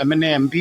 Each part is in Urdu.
MNA MP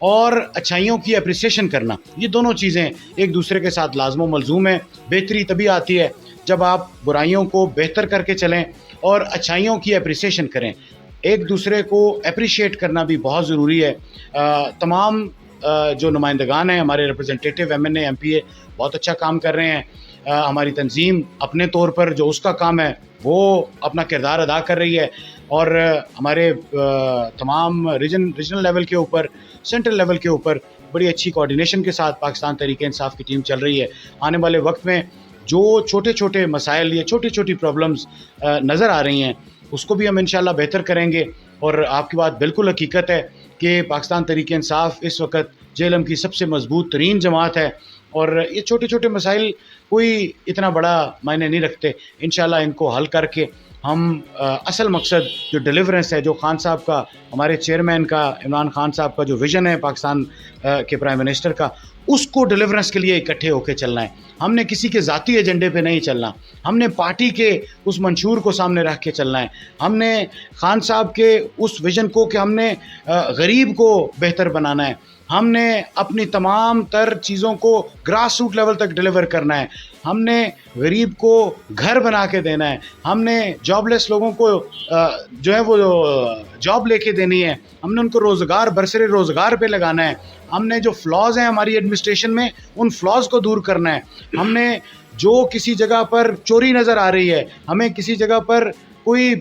اور اچھائیوں کی اپریسیشن کرنا، یہ دونوں چیزیں ایک دوسرے کے ساتھ لازم و ملزوم ہیں. بہتری تبھی آتی ہے جب آپ برائیوں کو بہتر کر کے چلیں اور اچھائیوں کی اپریسیشن کریں. ایک دوسرے کو اپریشیٹ کرنا بھی بہت ضروری ہے. تمام جو نمائندگان ہیں، ہمارے representative M N A M P A بہت اچھا کام کر رہے ہیں. ہماری تنظیم اپنے طور پر جو اس کا کام ہے وہ اپنا کردار ادا کر رہی ہے، اور ہمارے تمام ریجنل لیول کے اوپر، سینٹرل لیول کے اوپر بڑی اچھی کوارڈینیشن کے ساتھ پاکستان تحریک انصاف کی ٹیم چل رہی ہے. آنے والے وقت میں جو چھوٹے چھوٹے مسائل یا چھوٹی چھوٹی پرابلمز نظر آ رہی ہیں اس کو بھی ہم انشاءاللہ بہتر کریں گے. اور آپ کی بات بالکل حقیقت ہے کہ پاکستان تحریک انصاف اس وقت جیلم کی سب سے مضبوط ترین جماعت ہے، اور یہ چھوٹے چھوٹے مسائل کوئی اتنا بڑا معنی نہیں رکھتے. انشاءاللہ ان کو حل کر کے ہم اصل مقصد جو ڈیلیورنس ہے، جو خان صاحب کا، ہمارے چیئرمین کا، عمران خان صاحب کا جو ویژن ہے پاکستان کے پرائم منسٹر کا، اس کو ڈیلیورنس کے لیے اکٹھے ہو کے چلنا ہے. ہم نے کسی کے ذاتی ایجنڈے پہ نہیں چلنا، ہم نے پارٹی کے اس منشور کو سامنے رکھ کے چلنا ہے. ہم نے خان صاحب کے اس ویژن کو کہ ہم نے غریب کو بہتر بنانا ہے، ہم نے اپنی تمام تر چیزوں کو گراس روٹ لیول تک ڈیلیور کرنا ہے. ہم نے غریب کو گھر بنا کے دینا ہے، ہم نے جاب لیس لوگوں کو جو ہے وہ جاب لے کے دینی ہے، ہم نے ان کو روزگار، برسر روزگار پہ لگانا ہے. ہم نے جو فلاز ہیں ہماری ایڈمنسٹریشن میں ان فلاز کو دور کرنا ہے. ہم نے جو کسی جگہ پر چوری نظر آ رہی ہے، ہمیں کسی جگہ پر کوئی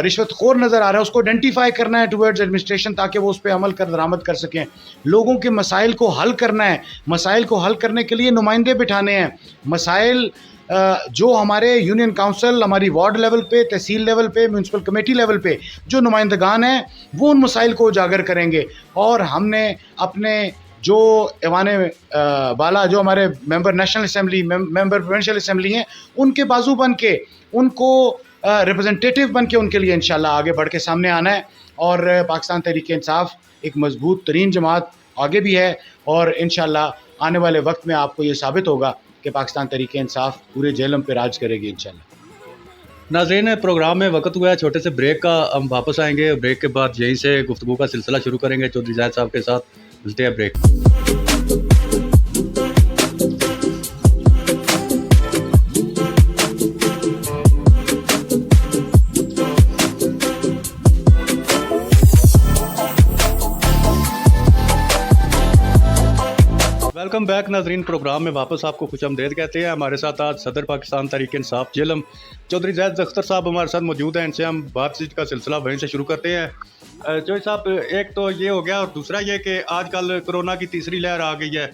رشوت خور نظر آ رہا ہے، اس کو آئیڈینٹیفائی کرنا ہے ٹورڈز ایڈمنسٹریشن، تاکہ وہ اس پہ عمل کر درآمد کر سکیں. لوگوں کے مسائل کو حل کرنا ہے، مسائل کو حل کرنے کے لیے نمائندے بٹھانے ہیں. مسائل جو ہمارے یونین کونسل، ہماری وارڈ لیول پہ، تحصیل لیول پہ، میونسپل کمیٹی لیول پہ جو نمائندگان ہیں وہ ان مسائل کو اجاگر کریں گے. اور ہم نے اپنے جو ایوان بالا، جو ہمارے ممبر نیشنل اسمبلی، ممبر پروونشل اسمبلی ہیں، ان کے بازو بن کے، ان کو ریپرزنٹیٹیو بن کے ان کے لیے انشاءاللہ آگے بڑھ کے سامنے آنا ہے. اور پاکستان تحریک انصاف ایک مضبوط ترین جماعت آگے بھی ہے، اور انشاءاللہ آنے والے وقت میں آپ کو یہ ثابت ہوگا کہ پاکستان تحریک انصاف پورے جیلم پہ راج کرے گی انشاءاللہ. ناظرین، پروگرام میں وقت ہوا ہے چھوٹے سے بریک کا، ہم واپس آئیں گے. بریک کے بعد یہیں سے گفتگو کا سلسلہ شروع کریں گے چودھری زاہد صاحب کے ساتھ. ملتے ہیں بریک. ویلکم بیک ناظرین، پروگرام میں واپس آپ کو خوش آمدید کہتے ہیں. ہمارے ساتھ آج صدر پاکستان تحریک انصاف جیلم چودھری زاہد اختر صاحب ہمارے ساتھ موجود ہیں. ان سے ہم بات چیت کا سلسلہ وہیں سے شروع کرتے ہیں. چودھری صاحب، ایک تو یہ ہو گیا، اور دوسرا یہ کہ آج کل کرونا کی تیسری لہر آ گئی ہے.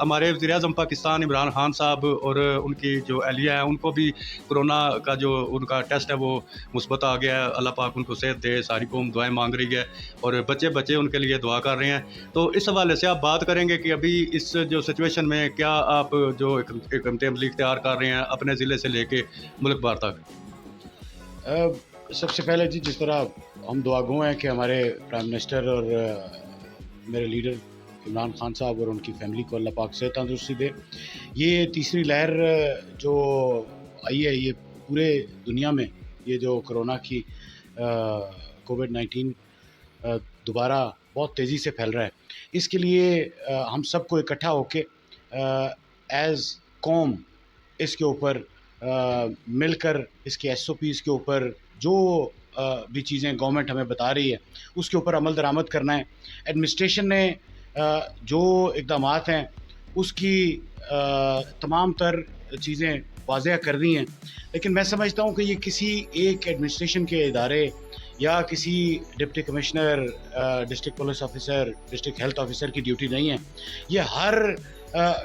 ہمارے وزیر اعظم پاکستان عمران خان صاحب اور ان کی جو اہلیہ ہیں، ان کو بھی کرونا کا جو ان کا ٹیسٹ ہے وہ مثبت آ گیا ہے. اللہ پاک ان کو صحت دے، ساری قوم دعائیں مانگ رہی ہے، اور بچے ان کے لیے دعا کر رہے ہیں. تو اس حوالے سے آپ بات کریں گے کہ ابھی اس جو سچویشن میں کیا آپ جو ایک عملی اختیار کر رہے ہیں اپنے ضلع سے لے کے ملک بھر تک؟ سب سے پہلے جی، جس طرح ہم دعا گو ہیں کہ ہمارے پرائم منسٹر اور میرے لیڈر عمران خان صاحب اور ان کی فیملی کو اللہ پاک صحت تندرستی دے. یہ تیسری لہر جو آئی ہے، یہ پورے دنیا میں یہ جو کرونا کی کووڈ-19 دوبارہ بہت تیزی سے پھیل رہا ہے، اس کے لیے ہم سب کو اکٹھا ہو کے ایز قوم اس کے اوپر مل کر اس کے ایس او پیز کے اوپر جو بھی چیزیں گورنمنٹ ہمیں بتا رہی ہے اس کے اوپر عمل درآمد کرنا ہے. ایڈمنسٹریشن نے جو اقدامات ہیں اس کی تمام تر چیزیں واضح کر دی ہیں، لیکن میں سمجھتا ہوں کہ یہ کسی ایک ایڈمنسٹریشن کے ادارے یا کسی deputy commissioner, district police officer, district health officer کی ڈیوٹی نہیں ہے. یہ ہر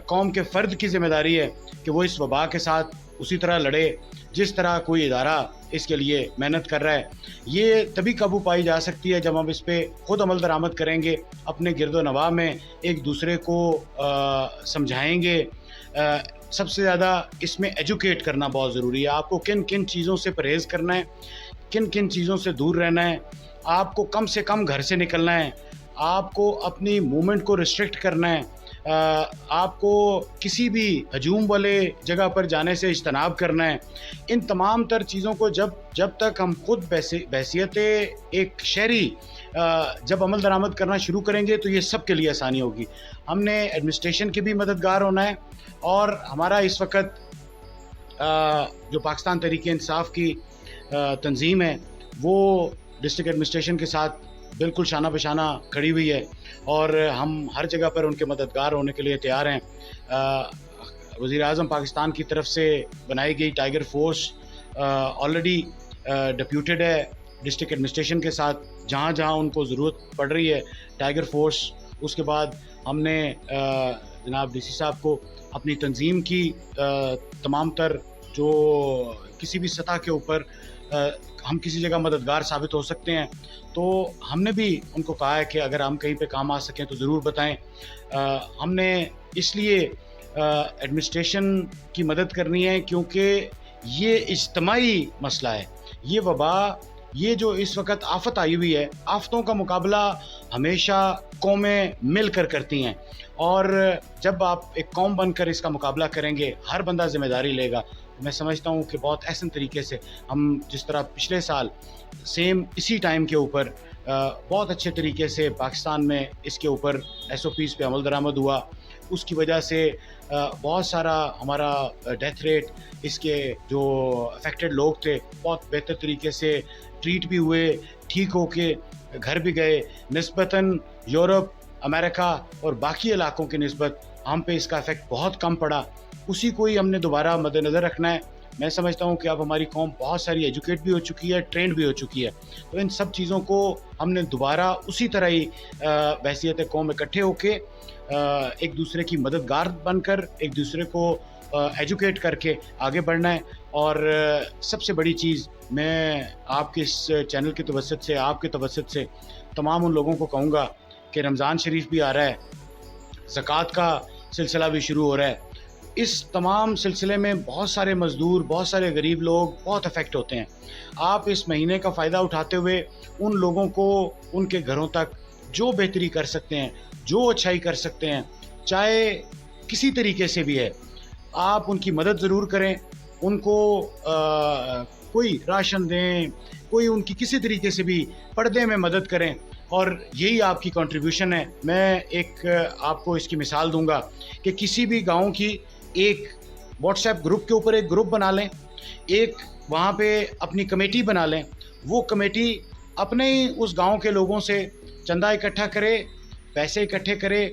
قوم کے فرد کی ذمہ داری ہے کہ وہ اس وبا کے ساتھ اسی طرح لڑے جس طرح کوئی ادارہ اس کے لیے محنت کر رہا ہے. یہ تبھی قابو پائی جا سکتی ہے جب ہم اس پہ خود عمل درآمد کریں گے، اپنے گرد و نواح میں ایک دوسرے کو سمجھائیں گے. سب سے زیادہ اس میں ایجوکیٹ کرنا بہت ضروری ہے. آپ کو کن کن چیزوں سے پرہیز کرنا ہے، کن کن چیزوں سے دور رہنا ہے، آپ کو کم سے کم گھر سے نکلنا ہے، آپ کو اپنی موومنٹ کو ریسٹرکٹ کرنا ہے. آپ کو کسی بھی ہجوم والے جگہ پر جانے سے اجتناب کرنا ہے. ان تمام تر چیزوں کو جب تک ہم خود بحیثیت ایک شہری جب عمل درآمد کرنا شروع کریں گے تو یہ سب کے لیے آسانی ہوگی. ہم نے ایڈمنسٹریشن کے بھی مددگار ہونا ہے, اور ہمارا اس وقت جو پاکستان تحریک انصاف کی تنظیم ہے وہ ڈسٹرکٹ ایڈمنسٹریشن کے ساتھ بالکل شانہ بشانہ کھڑی ہوئی ہے, اور ہم ہر جگہ پر ان کے مددگار ہونے کے لیے تیار ہیں. وزیر اعظم پاکستان کی طرف سے بنائی گئی ٹائیگر فورس آلریڈی ڈپیوٹیڈ ہے ڈسٹرکٹ ایڈمنسٹریشن کے ساتھ, جہاں جہاں ان کو ضرورت پڑ رہی ہے ٹائیگر فورس. اس کے بعد ہم نے جناب ڈی سی صاحب کو اپنی تنظیم کی تمام تر جو کسی بھی سطح کے اوپر ہم کسی جگہ مددگار ثابت ہو سکتے ہیں, تو ہم نے بھی ان کو کہا ہے کہ اگر ہم کہیں پہ کام آ سکیں تو ضرور بتائیں. ہم نے اس لیے ایڈمنسٹریشن کی مدد کرنی ہے کیونکہ یہ اجتماعی مسئلہ ہے. یہ وبا, یہ جو اس وقت آفت آئی ہوئی ہے, آفتوں کا مقابلہ ہمیشہ قومیں مل کر کرتی ہیں, اور جب آپ ایک قوم بن کر اس کا مقابلہ کریں گے, ہر بندہ ذمہ داری لے گا. میں سمجھتا ہوں کہ بہت احسن طریقے سے ہم جس طرح پچھلے سال سیم اسی ٹائم کے اوپر بہت اچھے طریقے سے پاکستان میں اس کے اوپر SOPs پہ عمل درآمد ہوا, اس کی وجہ سے بہت سارا ہمارا ڈیتھ ریٹ, اس کے جو افیکٹڈ لوگ تھے بہت بہتر طریقے سے ٹریٹ بھی ہوئے, ٹھیک ہو کے گھر بھی گئے. نسبتاً یورپ, امریکہ اور باقی علاقوں کی نسبت ہم پہ اس کا افیکٹ بہت کم پڑا. اسی کو ہی ہم نے دوبارہ مد نظر رکھنا ہے. میں سمجھتا ہوں کہ اب ہماری قوم بہت ساری ایجوکیٹ بھی ہو چکی ہے, ٹرینڈ بھی ہو چکی ہے, تو ان سب چیزوں کو ہم نے دوبارہ اسی طرح ہی بحیثیت قوم اکٹھے ہو کے ایک دوسرے کی مددگار بن کر ایک دوسرے کو ایجوکیٹ کر کے آگے بڑھنا ہے. اور سب سے بڑی چیز میں آپ کے اس چینل کے توسط سے, آپ کے توسط سے تمام ان لوگوں کو کہوں گا کہ رمضان شریف بھی آ رہا ہے, زکوٰۃ کا سلسلہ بھی شروع ہو رہا ہے. اس تمام سلسلے میں بہت سارے مزدور, بہت سارے غریب لوگ بہت افیکٹ ہوتے ہیں. آپ اس مہینے کا فائدہ اٹھاتے ہوئے ان لوگوں کو ان کے گھروں تک جو بہتری کر سکتے ہیں, جو اچھائی کر سکتے ہیں, چاہے کسی طریقے سے بھی ہے, آپ ان کی مدد ضرور کریں. ان کو کوئی راشن دیں, کوئی ان کی کسی طریقے سے بھی پردے میں مدد کریں, اور یہی آپ کی کنٹریبیوشن ہے. میں ایک آپ کو اس کی مثال دوں گا کہ کسی بھی گاؤں کی ایک واٹس ایپ گروپ کے اوپر ایک گروپ بنا لیں, ایک وہاں پہ اپنی کمیٹی بنا لیں. وہ کمیٹی اپنے ہی اس گاؤں کے لوگوں سے چندہ اکٹھا کرے, پیسے اکٹھے کرے.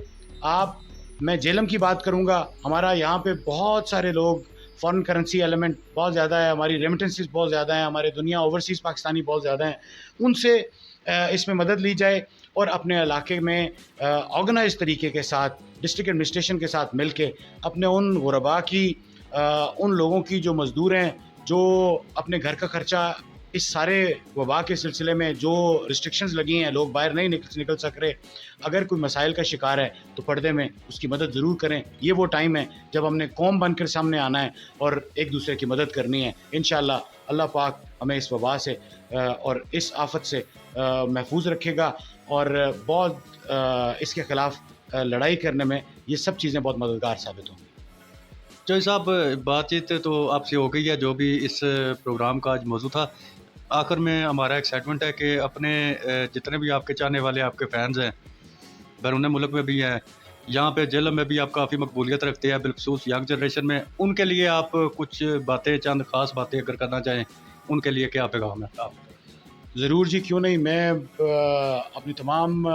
میں جیلم کی بات کروں گا, ہمارا یہاں پہ بہت سارے لوگ, فارن کرنسی ایلیمنٹ بہت زیادہ ہے, ہماری ریمیٹنسز بہت زیادہ ہیں, ہمارے دنیا اوورسیز پاکستانی بہت زیادہ ہیں. ان سے اس میں مدد لی جائے, اور اپنے علاقے میں آرگنائز طریقے کے ساتھ ڈسٹرکٹ ایڈمنسٹریشن کے ساتھ مل کے اپنے ان غرباء کی, ان لوگوں کی جو مزدور ہیں, جو اپنے گھر کا خرچہ اس سارے وبا کے سلسلے میں جو ریسٹرکشنز لگی ہیں, لوگ باہر نہیں نکل سک رہے, اگر کوئی مسائل کا شکار ہے تو پردے میں اس کی مدد ضرور کریں. یہ وہ ٹائم ہے جب ہم نے قوم بن کر سامنے آنا ہے اور ایک دوسرے کی مدد کرنی ہے. انشاءاللہ اللہ پاک ہمیں اس وبا سے اور اس آفت سے محفوظ رکھے گا, اور بہت اس کے خلاف لڑائی کرنے میں یہ سب چیزیں بہت مددگار ثابت ہوں گی. چوہدری صاحب, بات چیت تو آپ سے ہو گئی ہے جو بھی اس پروگرام کا آج موضوع تھا. آخر میں ہمارا ایکسائٹمنٹ ہے کہ اپنے جتنے بھی آپ کے چاہنے والے, آپ کے فینز ہیں, بیرون ملک میں بھی ہیں, یہاں پہ جیلم میں بھی آپ کافی مقبولیت رکھتے ہیں, بالخصوص ینگ جنریشن میں, ان کے لیے آپ کچھ باتیں, چند خاص باتیں اگر کرنا چاہیں, ان کے لیے کیا پیغام ہے آپ؟ ضرور جی, کیوں نہیں. میں اپنی تمام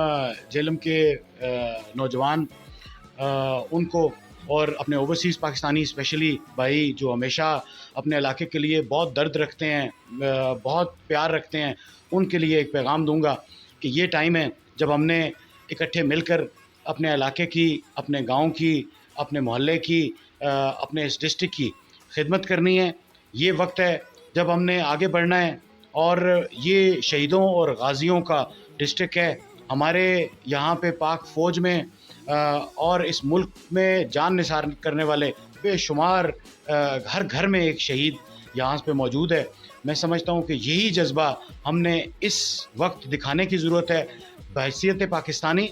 جیلم کے نوجوان ان کو, اور اپنے اوورسیز پاکستانی اسپیشلی بھائی جو ہمیشہ اپنے علاقے کے لیے بہت درد رکھتے ہیں, بہت پیار رکھتے ہیں, ان کے لیے ایک پیغام دوں گا کہ یہ ٹائم ہے جب ہم نے اکٹھے مل کر اپنے علاقے کی, اپنے گاؤں کی, اپنے محلے کی, اپنے اس ڈسٹرکٹ کی خدمت کرنی ہے. یہ وقت ہے جب ہم نے آگے بڑھنا ہے, اور یہ شہیدوں اور غازیوں کا ڈسٹرکٹ ہے. ہمارے یہاں پہ پاک فوج میں اور اس ملک میں جان نثار کرنے والے بے شمار, ہر گھر میں ایک شہید یہاں پہ موجود ہے. میں سمجھتا ہوں کہ یہی جذبہ ہم نے اس وقت دکھانے کی ضرورت ہے. بحیثیت پاکستانی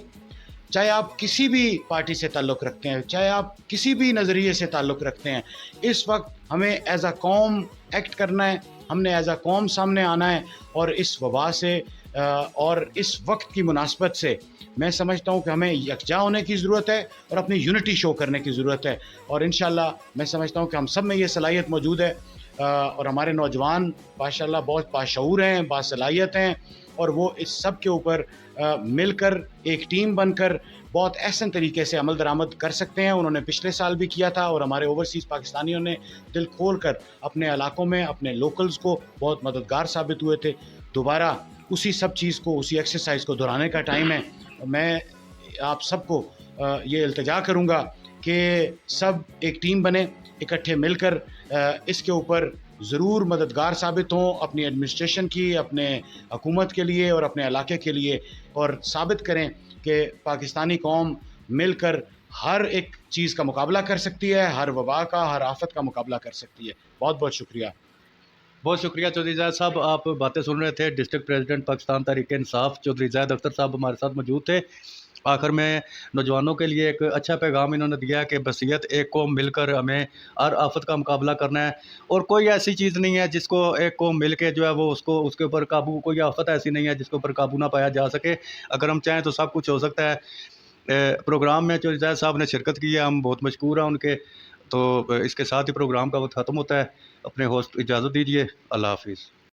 چاہے آپ کسی بھی پارٹی سے تعلق رکھتے ہیں، چاہے آپ کسی بھی نظریے سے تعلق رکھتے ہیں، اس وقت ہمیں ایز اے قوم ایکٹ کرنا ہے، ہم نے ایز اے قوم سامنے آنا ہے، اور اس وبا سے اور اس وقت کی مناسبت سے میں سمجھتا ہوں کہ ہمیں یکجا ہونے کی ضرورت ہے اور اپنی یونٹی شو کرنے کی ضرورت ہے، اور انشاءاللہ میں سمجھتا ہوں کہ ہم سب میں یہ صلاحیت موجود ہے، اور ہمارے نوجوان ماشاءاللہ بہت باشعور ہیں، باصلاحیت ہیں، اور وہ اس سب کے اوپر مل کر ایک ٹیم بن کر بہت احسن طریقے سے عمل درآمد کر سکتے ہیں۔ انہوں نے پچھلے سال بھی کیا تھا، اور ہمارے اوورسیز پاکستانیوں نے دل کھول کر اپنے علاقوں میں اپنے لوکلز کو بہت مددگار ثابت ہوئے تھے۔ دوبارہ اسی سب چیز کو، اسی ایکسرسائز کو دہرانے کا ٹائم ہے۔ میں آپ سب کو یہ التجا کروں گا کہ سب ایک ٹیم بنیں، اکٹھے مل کر اس کے اوپر ضرور مددگار ثابت ہوں اپنی ایڈمنسٹریشن کی، اپنے حکومت کے لیے اور اپنے علاقے کے لیے، اور ثابت کریں کہ پاکستانی قوم مل کر ہر ایک چیز کا مقابلہ کر سکتی ہے، ہر وبا کا، ہر آفت کا مقابلہ کر سکتی ہے۔ بہت بہت شکریہ۔ بہت شکریہ چودھری زید صاحب، آپ باتیں سن رہے تھے۔ ڈسٹرکٹ پریزیڈنٹ پاکستان تحریک انصاف چودھری زید اختر صاحب ہمارے ساتھ موجود تھے۔ آخر میں نوجوانوں کے لیے ایک اچھا پیغام انہوں نے دیا کہ بصیرت ایک قوم مل کر ہمیں ہر آفت کا مقابلہ کرنا ہے، اور کوئی ایسی چیز نہیں ہے جس کو ایک قوم مل کے جو ہے وہ اس کے اوپر قابو، کوئی آفت ایسی نہیں ہے جس کے اوپر قابو نہ پایا جا سکے۔ اگر ہم چاہیں تو سب کچھ ہو سکتا ہے۔ پروگرام میں چودھری زید صاحب نے شرکت کی ہے، ہم بہت مشکور ہیں ان کے۔ تو اس کے ساتھ ہی پروگرام کا وقت ختم ہوتا ہے۔ اپنے ہوسٹ اجازت دیجیے، اللہ حافظ۔